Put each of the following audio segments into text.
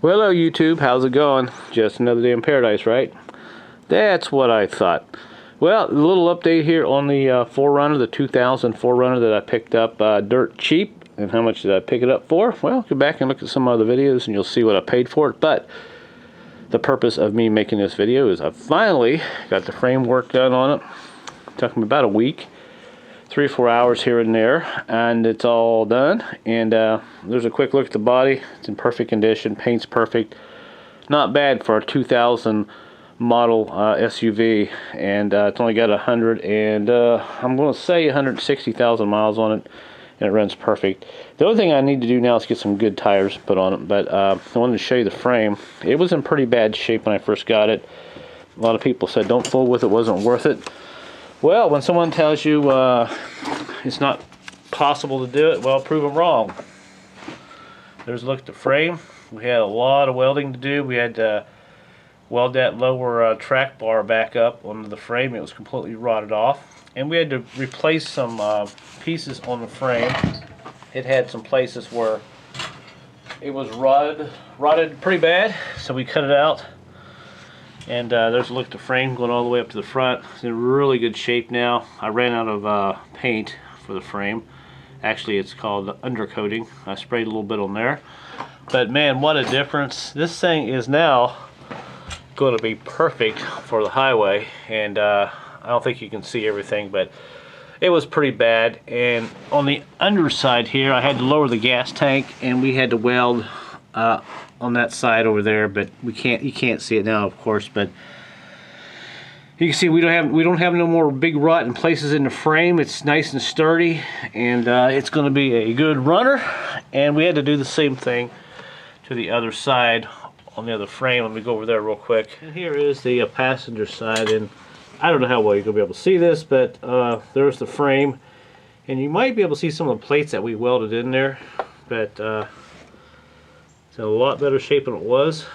Well, hello YouTube, how's it going? Just another day in paradise, right? That's what I thought. Well, a little update here on the 4Runner, the 2000 4Runner that I picked up dirt cheap. And how much did I pick it up for? Well, go back and look at some other videos and you'll see what I paid for it. But the purpose of me making this video is I finally got the framework done on it. It took me about a week. 3 or 4 hours here and there, and it's all done. And there's a quick look at the body. It's in perfect condition, paint's perfect, not bad for a 2000 model SUV, and it's only got 100 and I'm going to say 160,000 miles on it, and it runs perfect. The only thing I need to do now is get some good tires put on it, but I wanted to show you the frame. It was in pretty bad shape when I first got it. A lot of people said don't fool with it, wasn't worth it. Well, when someone tells you it's not possible to do it, well, prove them wrong. There's a look at the frame. We had a lot of welding to do. We had to weld that lower track bar back up onto the frame. It was completely rotted off. And we had to replace some pieces on the frame. It had some places where it was rotted pretty bad, so we cut it out. And there's a look at the frame going all the way up to the front. It's in really good shape now. I ran out of paint for the frame. Actually, it's called undercoating. I sprayed a little bit on there. But man, what a difference. This thing is now going to be perfect for the highway. And I don't think you can see everything, but it was pretty bad. And on the underside here, I had to lower the gas tank, and we had to weld on that side over there, but you can't see it now, of course, but you can see we don't have no more big rut in places in the frame. It's nice and sturdy, and it's going to be a good runner. And we had to do the same thing to the other side on the other frame. Let me go over there real quick. And here is the passenger side, and I don't know how well you're going to be able to see this, but there's the frame, and you might be able to see some of the plates that we welded in there, but it's in a lot better shape than it was,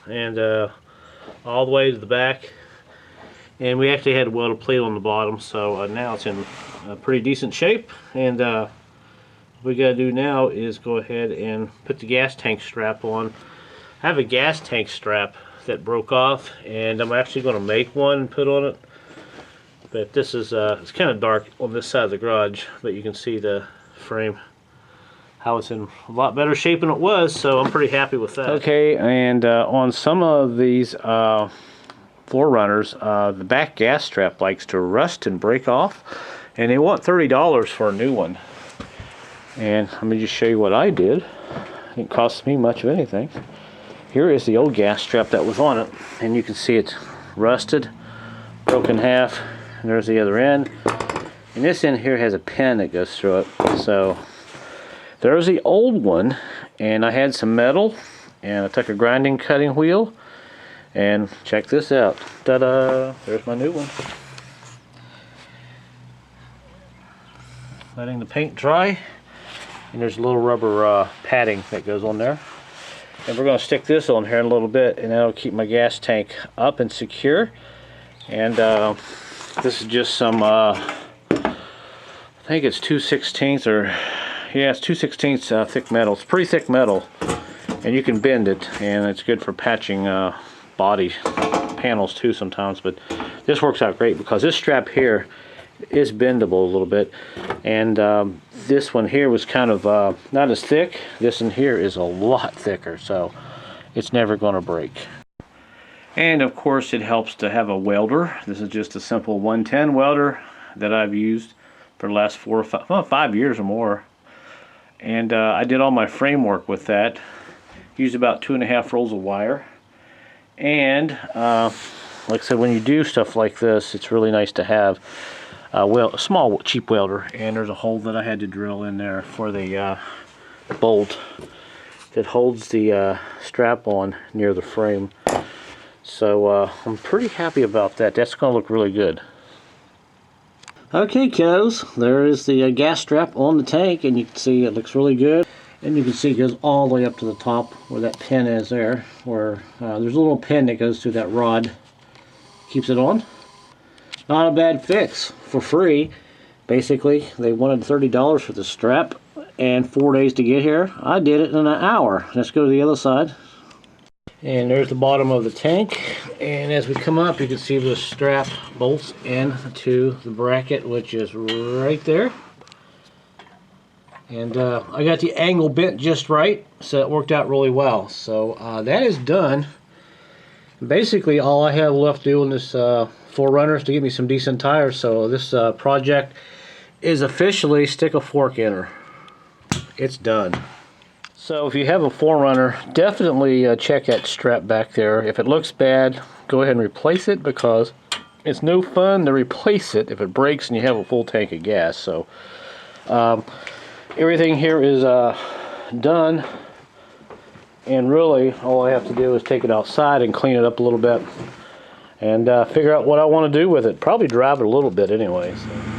and all the way to the back. And we actually had to weld a plate on the bottom, so now it's in pretty decent shape. And what we got to do now is go ahead and put the gas tank strap on. I have a gas tank strap that broke off, and I'm actually going to make one and put on it. But this is it's kind of dark on this side of the garage, but you can see the frame, how it's in a lot better shape than it was, so I'm pretty happy with that. Okay, and on some of these 4Runners, the back gas strap likes to rust and break off, and they want $30 for a new one. And let me just show you what I did. It didn't cost me much of anything. Here is the old gas strap that was on it, and you can see it's rusted, broken in half, and there's the other end. And this end here has a pin that goes through it, so there's the old one, and I had some metal, and I took a grinding cutting wheel, and check this out. Ta-da! There's my new one. Letting the paint dry, and there's a little rubber padding that goes on there. And we're going to stick this on here in a little bit, and that'll keep my gas tank up and secure. And this is just some, I think it's 2/16 or... yeah, it's 2/16 thick metal. It's pretty thick metal, and you can bend it, and it's good for patching body panels too sometimes. But this works out great because this strap here is bendable a little bit, and this one here was kind of not as thick. This one here is a lot thicker, so it's never going to break. And of course, it helps to have a welder. This is just a simple 110 welder that I've used for the last 4 or 5, well, 5 years or more. And I did all my framework with that. Used about 2.5 rolls of wire. And like I said, when you do stuff like this, it's really nice to have a small cheap welder. And there's a hole that I had to drill in there for the bolt that holds the strap on near the frame. So I'm pretty happy about that. That's going to look really good. Okay, kiddos, there is the gas strap on the tank, and you can see it looks really good. And you can see it goes all the way up to the top where that pin is there, where there's a little pin that goes through that rod, keeps it on. Not a bad fix, for free. Basically, they wanted $30 for the strap and 4 days to get here. I did it in an hour. Let's go to the other side. And there's the bottom of the tank, and as we come up you can see the strap bolts into the bracket, which is right there. And I got the angle bent just right, so it worked out really well. So that is done. Basically all I have left to do in this 4Runner is to get me some decent tires. So this project is officially stick a fork in her. It's done. So if you have a 4Runner, definitely check that strap back there. If it looks bad, go ahead and replace it, because it's no fun to replace it if it breaks and you have a full tank of gas. So everything here is done, and really all I have to do is take it outside and clean it up a little bit and figure out what I want to do with it. Probably drive it a little bit anyway. So.